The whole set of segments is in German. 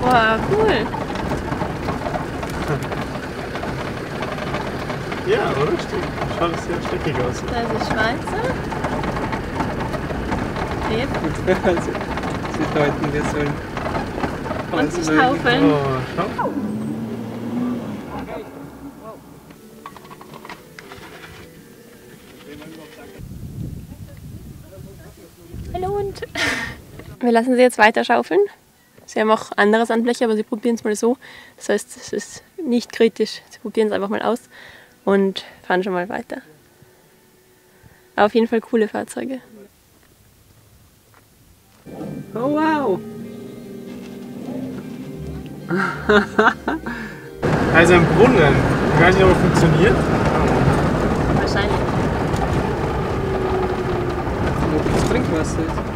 Wow, cool. Ja, oder? Schaut sehr steckig aus. Da ist die Schweizer. Yep. Sie deuten, wir sollen. Und die Schaufeln. Oh, schau. Hallo und wir lassen sie jetzt weiter schaufeln. Sie haben auch andere Sandbleche, aber sie probieren es mal so. Das heißt, es ist nicht kritisch. Sie probieren es einfach mal aus und fahren schon mal weiter. Aber auf jeden Fall coole Fahrzeuge. Oh wow! Also ein Brunnen. Ich weiß nicht, ob er funktioniert. Wahrscheinlich. Ob das Trinkwasser ist.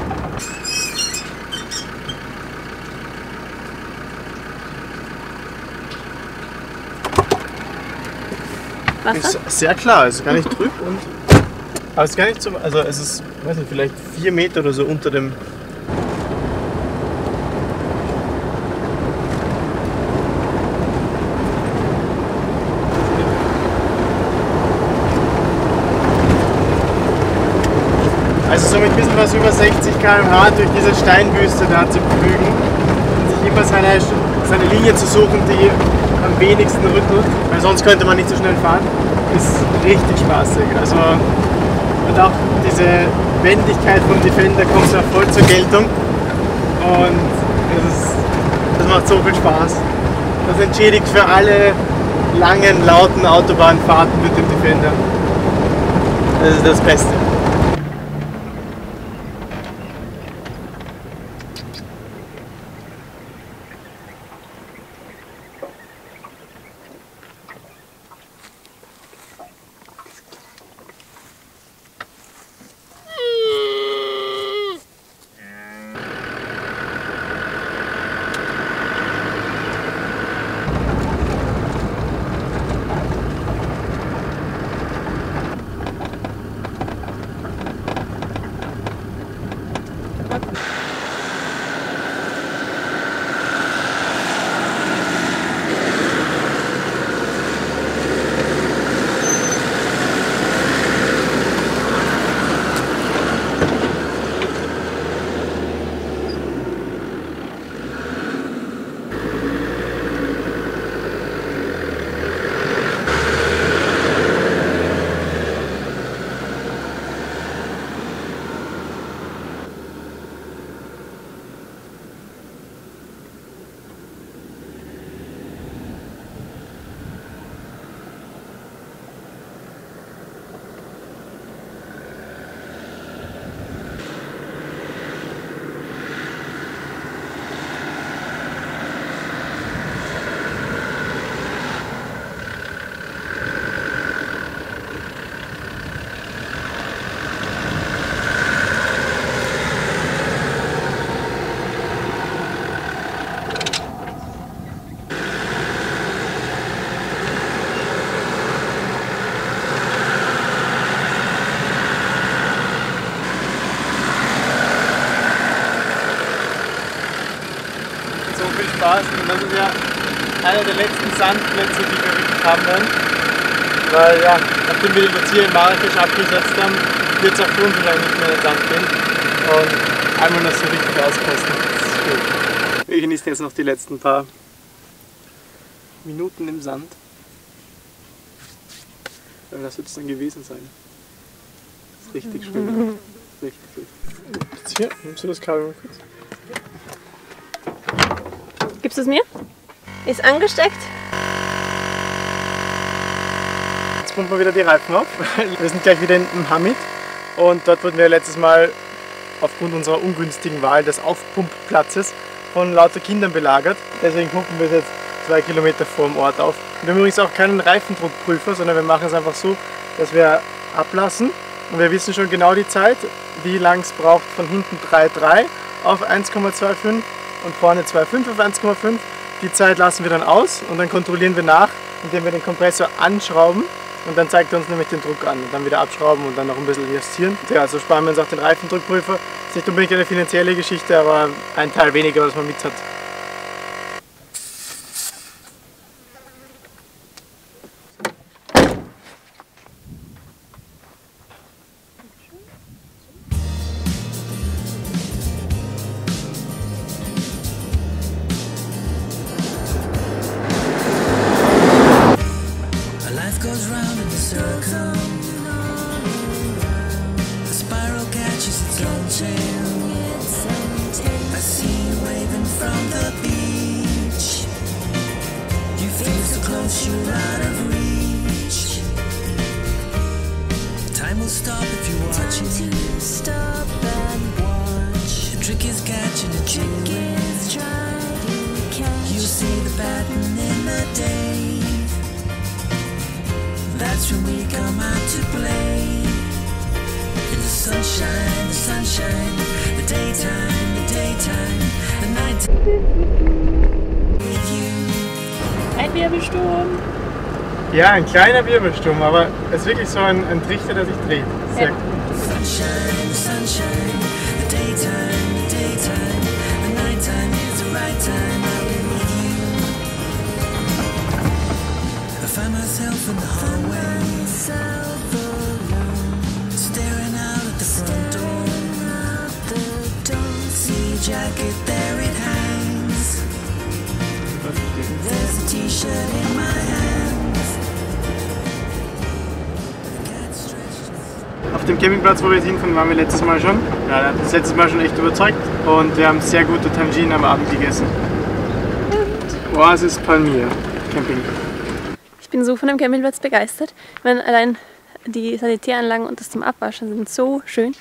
Wasser? Ist sehr klar, ist gar nicht trüb und. Aber es ist gar nicht so. Also es ist, weiß nicht, vielleicht 4 Meter oder so unter dem. Also so mit ein bisschen was über 60 km/h durch diese Steinwüste da zu pflügen und sich immer seine Linie zu suchen, die am wenigsten rüttelt, weil sonst könnte man nicht so schnell fahren, ist richtig spaßig. Also, und auch diese Wendigkeit vom Defender kommt da voll zur Geltung und das macht so viel Spaß. Das entschädigt für alle langen, lauten Autobahnfahrten mit dem Defender. Das ist das Beste. Spaß und das ist ja einer der letzten Sandplätze, die wir wirklich haben werden. Weil ja, nachdem wir jetzt hier in Marrakesch abgesetzt haben, wird es auch für uns wahrscheinlich nicht mehr in den Sand gehen. Und einmal das so richtig auskosten. Das ist schön. Wir genießen jetzt noch die letzten paar Minuten im Sand. Aber das wird es dann gewesen sein. Das ist richtig schön. Richtig, richtig. Jetzt hier, nimmst du das Kabel mal kurz? Gibst du es mir? Ist angesteckt. Jetzt pumpen wir wieder die Reifen auf. Wir sind gleich wieder in Mohammed und dort wurden wir letztes Mal aufgrund unserer ungünstigen Wahl des Aufpumpplatzes von lauter Kindern belagert. Deswegen pumpen wir es jetzt 2 Kilometer vor dem Ort auf. Wir haben übrigens auch keinen Reifendruckprüfer, sondern wir machen es einfach so, dass wir ablassen und wir wissen schon genau die Zeit, wie lang es braucht von hinten 3,3 auf 1,25 und vorne 2,5 auf 1,5. Die Zeit lassen wir dann aus und dann kontrollieren wir nach, indem wir den Kompressor anschrauben und dann zeigt er uns nämlich den Druck an und dann wieder abschrauben und dann noch ein bisschen justieren. Ja, so sparen wir uns auch den Reifendruckprüfer. nicht unbedingt eine finanzielle Geschichte, aber ein Teil weniger, was man mit hat. You're out of reach. Time will stop if you watch it. Time to stop and watch. The trick is catching a trick is trying to catch. You'll see the pattern in the day. That's when we come out to play. In the sunshine, the daytime, the nighttime. With you. Ein Wirbelsturm. Ja, ein kleiner Wirbelsturm, aber es ist wirklich so ein Trichter, der sich dreht. Sehr gut. Sunshine, the daytime, the nighttime is the right time. I'll be with you. I find myself in the hallway, staring out at the front door. See a jacket, there it hangs. There's a t-shirt in my hands. Auf dem Campingplatz, wo wir jetzt hinfahren, waren wir letztes Mal schon. Ja, er hat das letztes Mal schon echt überzeugt und wir haben sehr gute Tangine am Abend gegessen. Oasis Palmyra Camping. Ich bin so von dem Campingplatz begeistert. Ich meine, allein die Sanitäranlagen und das zum Abwaschen sind so schön.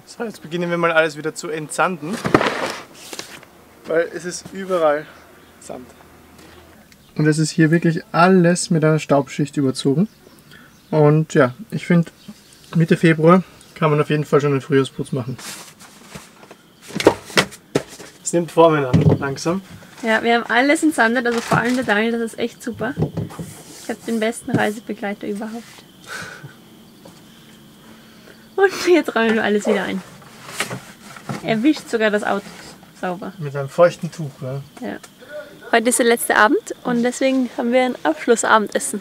So, jetzt beginnen wir mal alles wieder zu entsanden, weil es ist überall Sand. Und es ist hier wirklich alles mit einer Staubschicht überzogen. Und ja, ich finde, Mitte Februar kann man auf jeden Fall schon einen Frühjahrsputz machen. Es nimmt Formen an, langsam. Ja, wir haben alles entsandet, also vor allem der Daniel, das ist echt super. Ich habe den besten Reisebegleiter überhaupt. Und jetzt räumen wir alles wieder ein. Er wischt sogar das Auto sauber. Mit einem feuchten Tuch, ja. Ja. Heute ist der letzte Abend und deswegen haben wir ein Abschlussabendessen.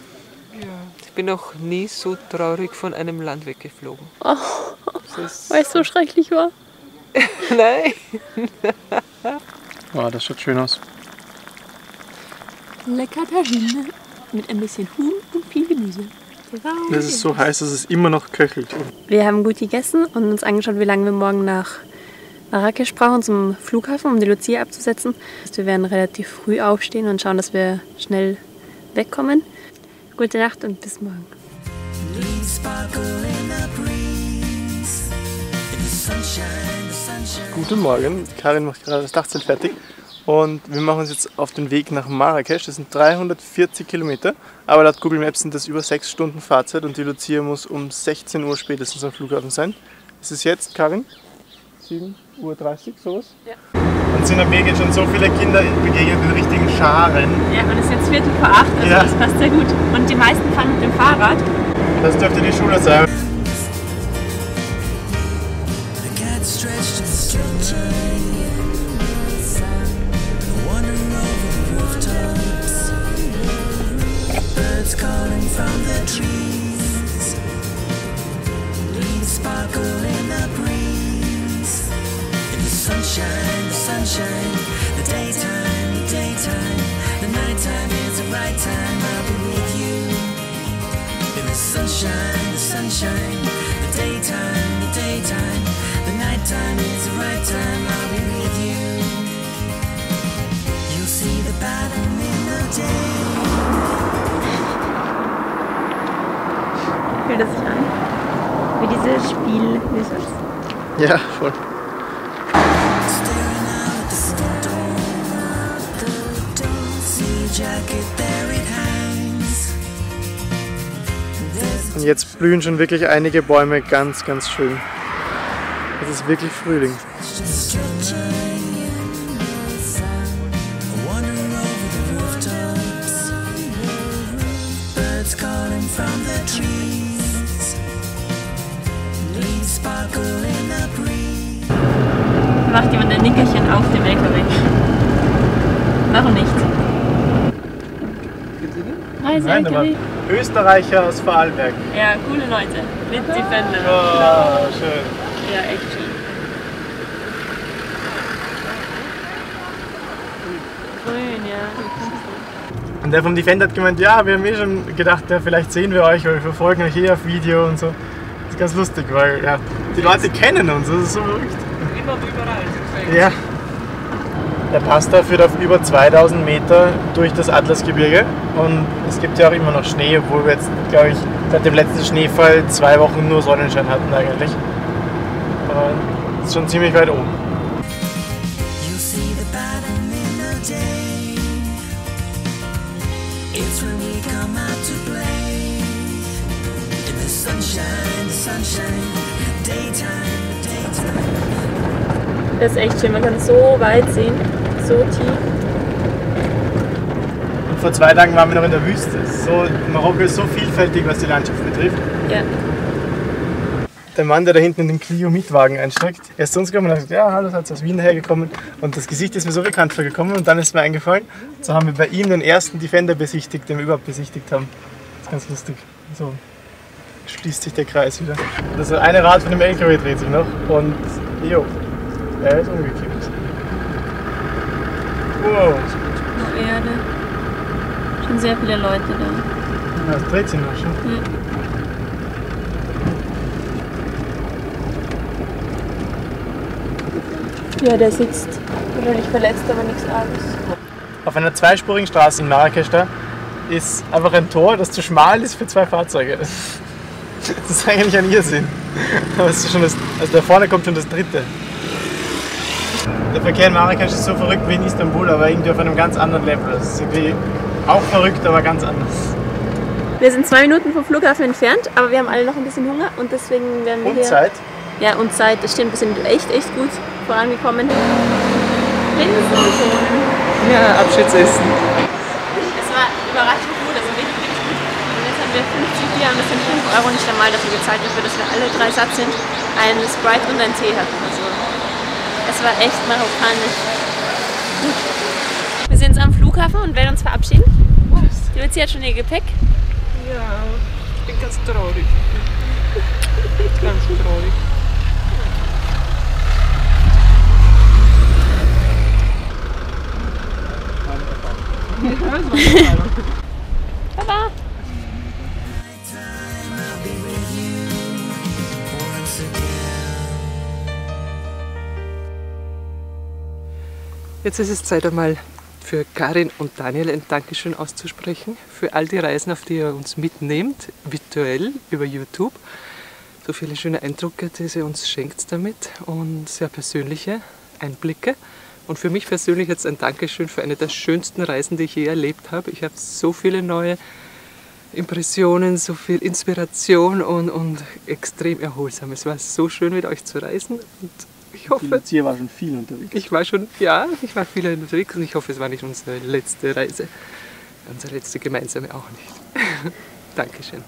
Ja, ich bin noch nie so traurig von einem Land weggeflogen. Oh, weil es so schrecklich war. Nein. Wow, das schaut schön aus. Lecker Tagine mit ein bisschen Huhn und viel Gemüse. Es ist so heiß, dass es immer noch köchelt. Wir haben gut gegessen und uns angeschaut, wie lange wir morgen nach Marrakesch brauchen zum Flughafen, um die Lucia abzusetzen. Wir werden relativ früh aufstehen und schauen, dass wir schnell wegkommen. Gute Nacht und bis morgen. Guten Morgen, Karin macht gerade das Dachzelt fertig und wir machen uns jetzt auf den Weg nach Marrakesch. Das sind 340 Kilometer, aber laut Google Maps sind das über 6 Stunden Fahrzeit und die Lucia muss um 16 Uhr spätestens am Flughafen sein. Es ist jetzt, Karin, 7:30 Uhr, sowas? Ja. Und sind am Weg jetzt schon so viele Kinder begegnet in richtigen Scharen. Ja, und es ist jetzt 7:45, also Ja. Das passt sehr gut. Und die meisten fahren mit dem Fahrrad. Das dürfte die Schule sein. Calling from the trees, leaves sparkle in the breeze. In the sunshine, the daytime, the nighttime is the right time. I'll be with you. In the sunshine, the daytime, the nighttime is the right time. I'll be with you. You'll see the pattern in the day. fühlt es sich an. Wie dieses Spiel. Ja, voll. Und jetzt blühen schon wirklich einige Bäume ganz, ganz schön. Es ist wirklich Frühling. Macht jemand ein Nickerchen auf dem LKW? Warum nicht? Reise Nein, aber LKW. Österreicher aus Vorarlberg. Ja, coole Leute. Mit Defender. Oh, schön. Ja, echt schön. Grün, ja. Und der vom Defender hat gemeint, ja, wir haben eh schon gedacht, ja, vielleicht sehen wir euch, weil wir verfolgen euch auf Video und so. Das ist ganz lustig, weil ja, die Leute kennen uns, das ist so verrückt. Immer und überall. Ja. Der Pass da führt auf über 2000 Meter durch das Atlasgebirge und es gibt ja auch immer noch Schnee, obwohl wir jetzt, glaube ich, seit dem letzten Schneefall 2 Wochen nur Sonnenschein hatten eigentlich. Aber es ist schon ziemlich weit oben. Das ist echt schön, man kann so weit sehen, so tief. Und vor 2 Tagen waren wir noch in der Wüste. So, Marokko ist so vielfältig, was die Landschaft betrifft. Ja. Der Mann, der da hinten in den Clio-Mietwagen einsteigt, er ist zu uns gekommen und hat gesagt, ja, hallo, seid aus Wien hergekommen. Und das Gesicht ist mir so bekannt vorgekommen und dann ist mir eingefallen, so haben wir bei ihm den ersten Defender besichtigt, den wir überhaupt besichtigt haben. Das ist ganz lustig. So schließt sich der Kreis wieder. Also eine Rad von dem LKW dreht sich noch und jo, er ist umgekippt. Wow. Noch Erde. Schon sehr viele Leute da. Ja, das dreht sich noch schon. Ja, der sitzt wahrscheinlich verletzt, aber nichts Arges. Auf einer zweispurigen Straße in Marrakesch da ist einfach ein Tor, das zu schmal ist für 2 Fahrzeuge. Das ist eigentlich ein Irrsinn. Aber es ist schon also da vorne kommt schon das dritte. Der Verkehr in Marrakesch ist so verrückt wie in Istanbul, aber irgendwie auf einem ganz anderen Level. Das ist irgendwie auch verrückt, aber ganz anders. Wir sind 2 Minuten vom Flughafen entfernt, aber wir haben alle noch ein bisschen Hunger und deswegen werden wir Und hier... Zeit? Ja, und Zeit, das stimmt, wir sind echt gut vorangekommen. Ja, Abschiedsessen. Es war überraschend gut, also wirklich gut. Und jetzt haben wir 50 Bier und das sind 5 € nicht einmal dafür gezahlt, dafür, dass wir alle 3 satt sind, einen Sprite und einen Tee hatten. Also es war echt marokkanisch. Wir sind jetzt am Flughafen und werden uns verabschieden. Die Lucia hat schon ihr Gepäck. Ja, ich bin ganz traurig. Ganz traurig. Baba! Jetzt ist es Zeit einmal für Karin und Daniel ein Dankeschön auszusprechen für all die Reisen, auf die ihr uns mitnehmt, virtuell über YouTube. So viele schöne Eindrücke, die sie uns schenkt damit und sehr persönliche Einblicke. Und für mich persönlich jetzt ein Dankeschön für eine der schönsten Reisen, die ich je erlebt habe. Ich habe so viele neue Impressionen, so viel Inspiration und extrem erholsam. Es war so schön, mit euch zu reisen. Und ich hoffe, Die Lucia war schon viel unterwegs. ich war viel unterwegs und ich hoffe, es war nicht unsere letzte Reise. Unsere letzte gemeinsame auch nicht. Dankeschön.